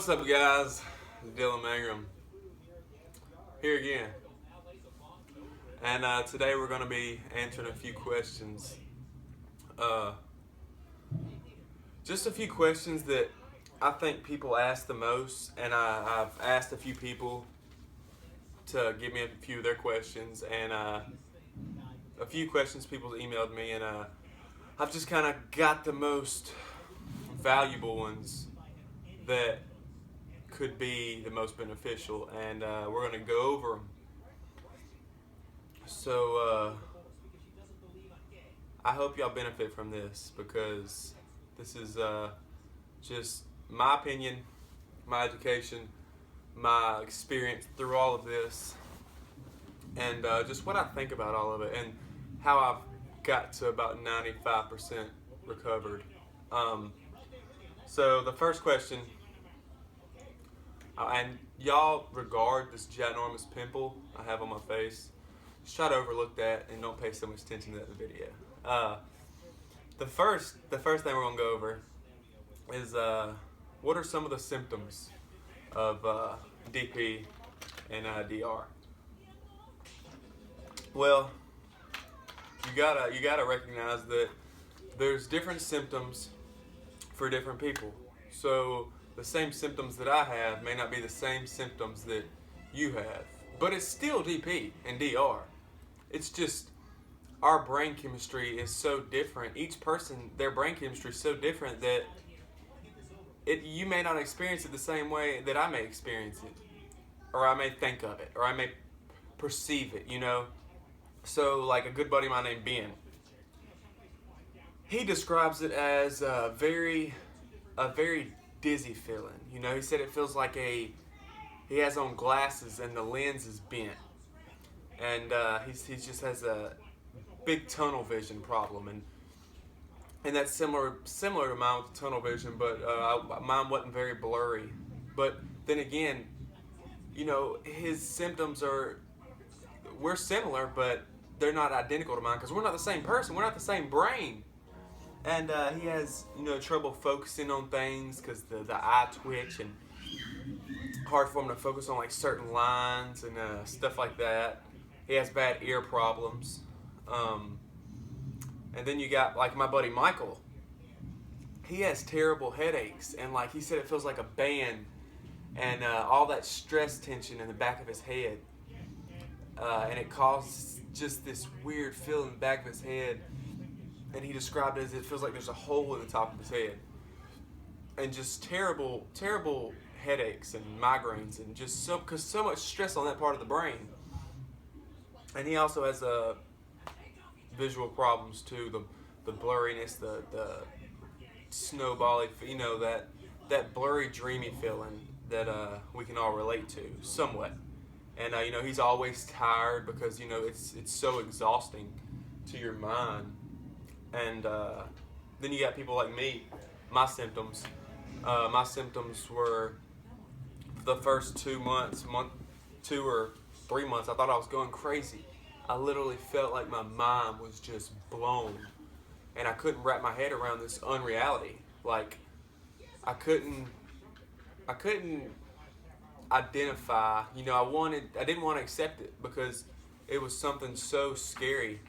What's up, guys? Dillon Mangrum here again, and today we're going to be answering a few questions. Just a few questions that I think people ask the most, and I've asked a few people to give me a few of their questions, and a few questions people emailed me, and I've just kind of got the most valuable ones that could be the most beneficial, and we're going to go over them. So I hope y'all benefit from this, because this is just my opinion, my education, my experience through all of this, and just what I think about all of it, and how I've got to about 95% recovered. So the first question, and y'all regard this ginormous pimple I have on my face, just try to overlook that and don't pay so much attention to that in the video. The first thing we're gonna go over is what are some of the symptoms of DP and DR. Well, you gotta recognize that there's different symptoms for different people. So the same symptoms that I have may not be the same symptoms that you have, but it's still DP and DR. It's just our brain chemistry is so different. Each person, their brain chemistry is so different that you may not experience it the same way that I may experience it, or I may think of it, or I may perceive it, you know? So like a good buddy of mine named Ben, he describes it as a very dizzy feeling. You know, he said it feels like he has on glasses and the lens is bent, and he just has a big tunnel vision problem, and that's similar to mine with tunnel vision, but mine wasn't very blurry. But then again, you know, his symptoms we're similar, but they're not identical to mine, because we're not the same person, we're not the same brain. And he has, you know, trouble focusing on things because the eye twitch, and hard for him to focus on like certain lines and stuff like that. He has bad ear problems. And then you got like my buddy Michael. He has terrible headaches, and like he said, it feels like a band, and all that stress tension in the back of his head, and it causes just this weird feeling in the back of his head. And he described it as it feels like there's a hole in the top of his head, and just terrible headaches and migraines, and just because so much stress on that part of the brain. And he also has visual problems too, the blurriness, the snowbally, you know, that blurry, dreamy feeling that we can all relate to somewhat. And you know, he's always tired because, you know, it's so exhausting to your mind. And then you got people like me. My symptoms were the first 2 or 3 months. I thought I was going crazy. I literally felt like my mind was just blown, and I couldn't wrap my head around this unreality. Like I couldn't identify. You know, I didn't want to accept it because it was something so scary.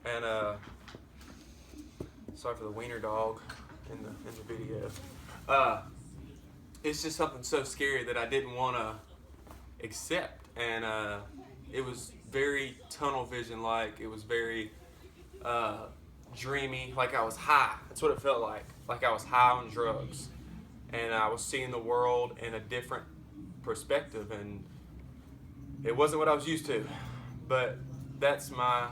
And sorry for the wiener dog in the video. It's just something so scary that I didn't want to accept, and it was very tunnel vision like. It was very dreamy, like I was high. That's what it felt like I was high on drugs, and I was seeing the world in a different perspective, and it wasn't what I was used to. But that's my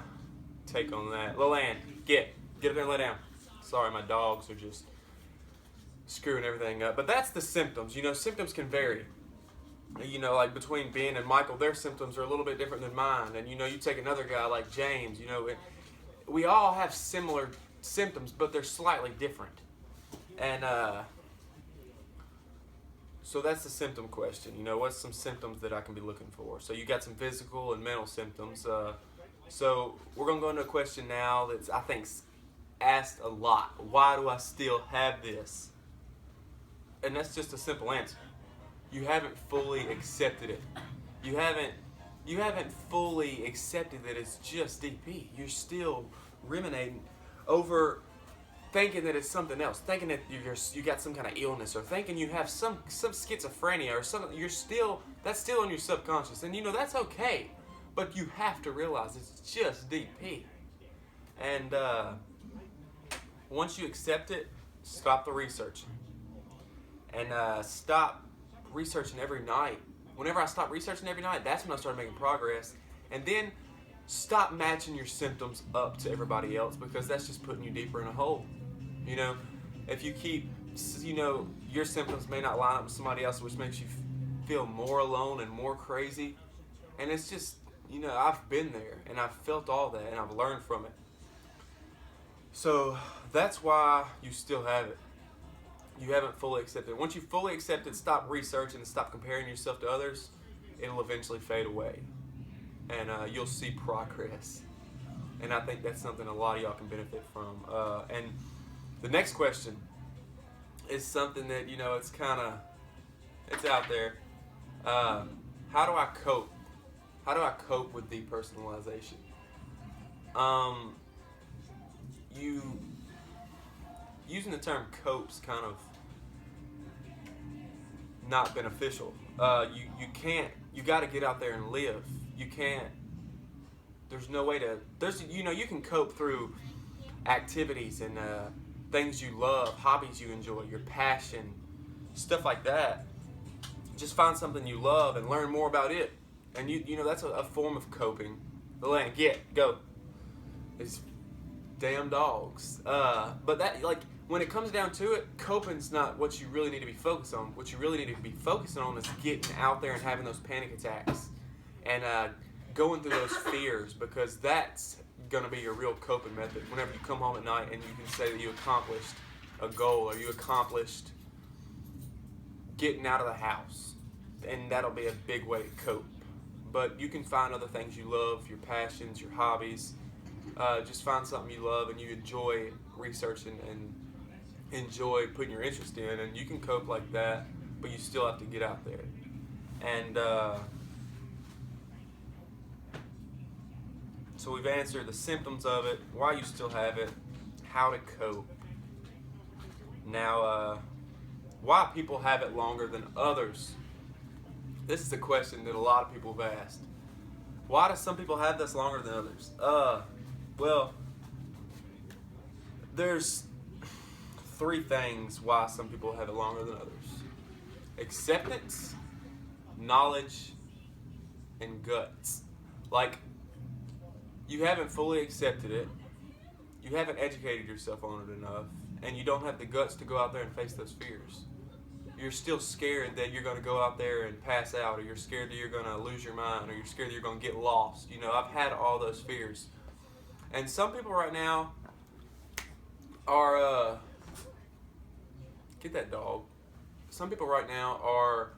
take on that. Lilan, get up there and lay down. Sorry, my dogs are just screwing everything up. But that's the symptoms. You know, symptoms can vary. You know, like between Ben and Michael, their symptoms are a little bit different than mine. And, you know, you take another guy like James, you know, we all have similar symptoms, but they're slightly different. And so that's the symptom question. You know, what's some symptoms that I can be looking for? So you got some physical and mental symptoms. So we're going to go into a question now that's, I think, asked a lot. Why do I still have this? And that's just a simple answer. you haven't fully accepted it. You haven't fully accepted that it's just DP. You're still ruminating over thinking that it's something else, thinking that you got some kind of illness, or thinking you have some schizophrenia or something. That's still in your subconscious, and that's okay. But you have to realize it's just DP. And once you accept it, stop the research, and stop researching every night. Whenever I stopped researching every night, that's when I started making progress. And then stop matching your symptoms up to everybody else, because that's just putting you deeper in a hole. If you keep, your symptoms may not line up with somebody else, which makes you feel more alone and more crazy. And it's just, I've been there and I've felt all that and I've learned from it. So that's why you still have it. You haven't fully accepted it. Once you fully accept it, stop researching and stop comparing yourself to others, it'll eventually fade away. And you'll see progress. And I think that's something a lot of y'all can benefit from. And the next question is something that, it's out there. How do I cope? How do I cope with depersonalization? Using the term cope's kind of not beneficial. You got to get out there and live. You can't, there's no way to, you can cope through activities and things you love, hobbies you enjoy, your passion, stuff like that. Just find something you love and learn more about it. And that's a form of coping. The land, go. These damn dogs. But that, when it comes down to it, coping's not what you really need to be focused on. What you really need to be focusing on is getting out there and having those panic attacks and going through those fears, because that's going to be your real coping method. Whenever you come home at night and you can say that you accomplished a goal, or you accomplished getting out of the house, and that'll be a big way to cope. But you can find other things you love, your passions, your hobbies. Just find something you love and you enjoy researching and enjoy putting your interest in, and you can cope like that, but you still have to get out there. And so we've answered the symptoms of it, why you still have it, how to cope. Now, why people have it longer than others. This is a question that a lot of people have asked. Why do some people have this longer than others? Well, there's 3 things why some people have it longer than others. Acceptance, knowledge, and guts. You haven't fully accepted it, you haven't educated yourself on it enough, and you don't have the guts to go out there and face those fears. You're still scared that you're going to go out there and pass out, or you're scared that you're going to lose your mind, or you're scared that you're going to get lost. I've had all those fears. And some people right now are, get that dog. Some people right now are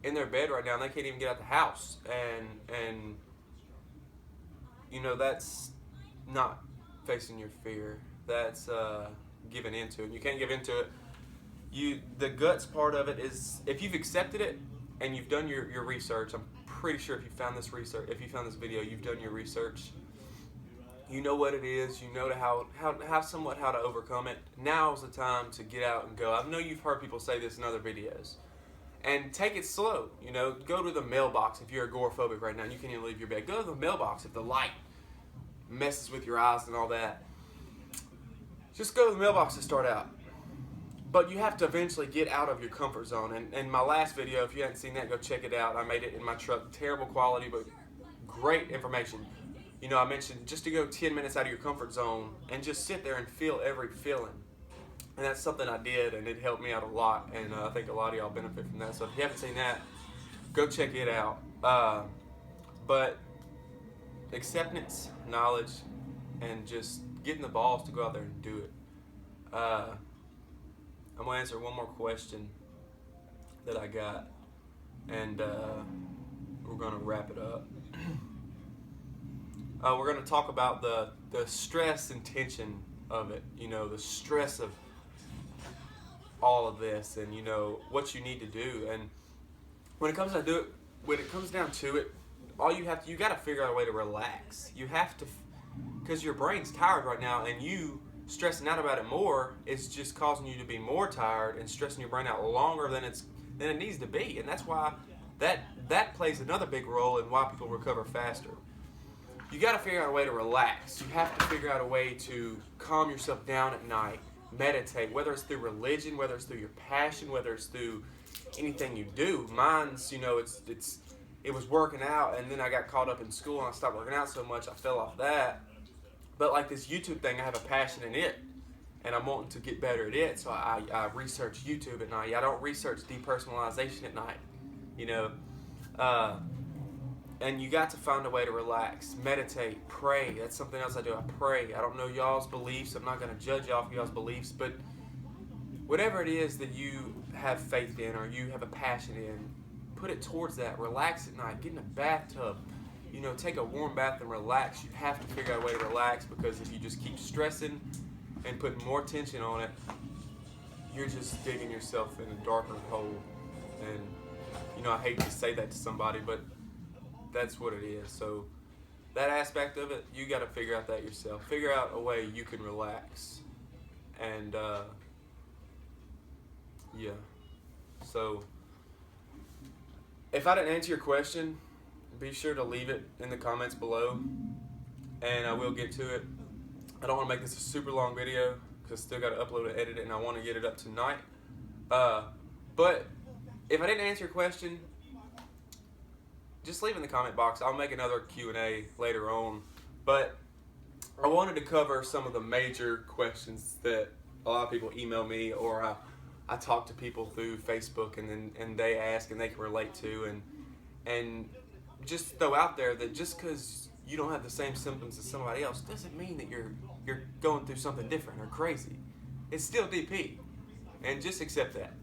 in their bed right now and they can't even get out the house. And that's not facing your fear. That's giving into it. You can't give into it. The guts part of it is, if you've accepted it and you've done your research, I'm pretty sure if you found this video, you've done your research. You know what it is. You know how to overcome it. Now's the time to get out and go. I know you've heard people say this in other videos. And take it slow. Go to the mailbox if you're agoraphobic right now and you can't even leave your bed. Go to the mailbox if the light messes with your eyes and all that. Just go to the mailbox to start out. But you have to eventually get out of your comfort zone. And my last video, if you haven't seen that, go check it out. I made it in my truck. Terrible quality, but great information. I mentioned just to go 10 minutes out of your comfort zone and just sit there and feel every feeling. And that's something I did, and it helped me out a lot. And I think a lot of y'all benefit from that. So if you haven't seen that, go check it out. But acceptance, knowledge, and just getting the balls to go out there and do it. I'm going to answer one more question that I got, and we're going to wrap it up. We're going to talk about the stress and tension of it, the stress of all of this, and what you need to do. And when it comes down to it, all you got to figure out a way to relax. You have to, because your brain's tired right now, and you stressing out about it more is just causing you to be more tired and stressing your brain out longer than it needs to be. And that's why that plays another big role in why people recover faster. You got to figure out a way to relax. You have to figure out a way to calm yourself down at night, meditate, whether it's through religion, whether it's through your passion, whether it's through anything you do. Mine's, it was working out, and then I got caught up in school and I stopped working out so much I fell off that. But like this YouTube thing, I have a passion in it, and I'm wanting to get better at it, so I research YouTube at night. I don't research depersonalization at night, and you got to find a way to relax, meditate, pray. That's something else I do. I pray. I don't know y'all's beliefs. I'm not going to judge y'all for y'all's beliefs, but whatever it is that you have faith in or you have a passion in, put it towards that. Relax at night. Get in a bathtub. Take a warm bath and relax. You have to figure out a way to relax, because if you just keep stressing and putting more tension on it, you're just digging yourself in a darker hole. And, I hate to say that to somebody, but that's what it is. So that aspect of it, you got to figure out that yourself. Figure out a way you can relax. And, yeah. So if I didn't answer your question, be sure to leave it in the comments below, and I will get to it. I don't want to make this a super long video because I still got to upload and edit it, and I want to get it up tonight. But if I didn't answer your question, just leave it in the comment box. I'll make another Q&A later on. But I wanted to cover some of the major questions that a lot of people email me, or I talk to people through Facebook, and they ask and they can relate to, and just throw out there that just because you don't have the same symptoms as somebody else doesn't mean that you're going through something different or crazy. It's still DP, and just accept that.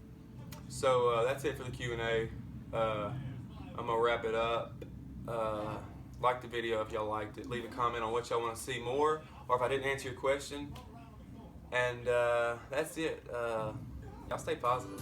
So that's it for the Q&A. I'm gonna wrap it up. Like the video if y'all liked it. Leave a comment on what y'all want to see more, or if I didn't answer your question. And that's it. Y'all stay positive.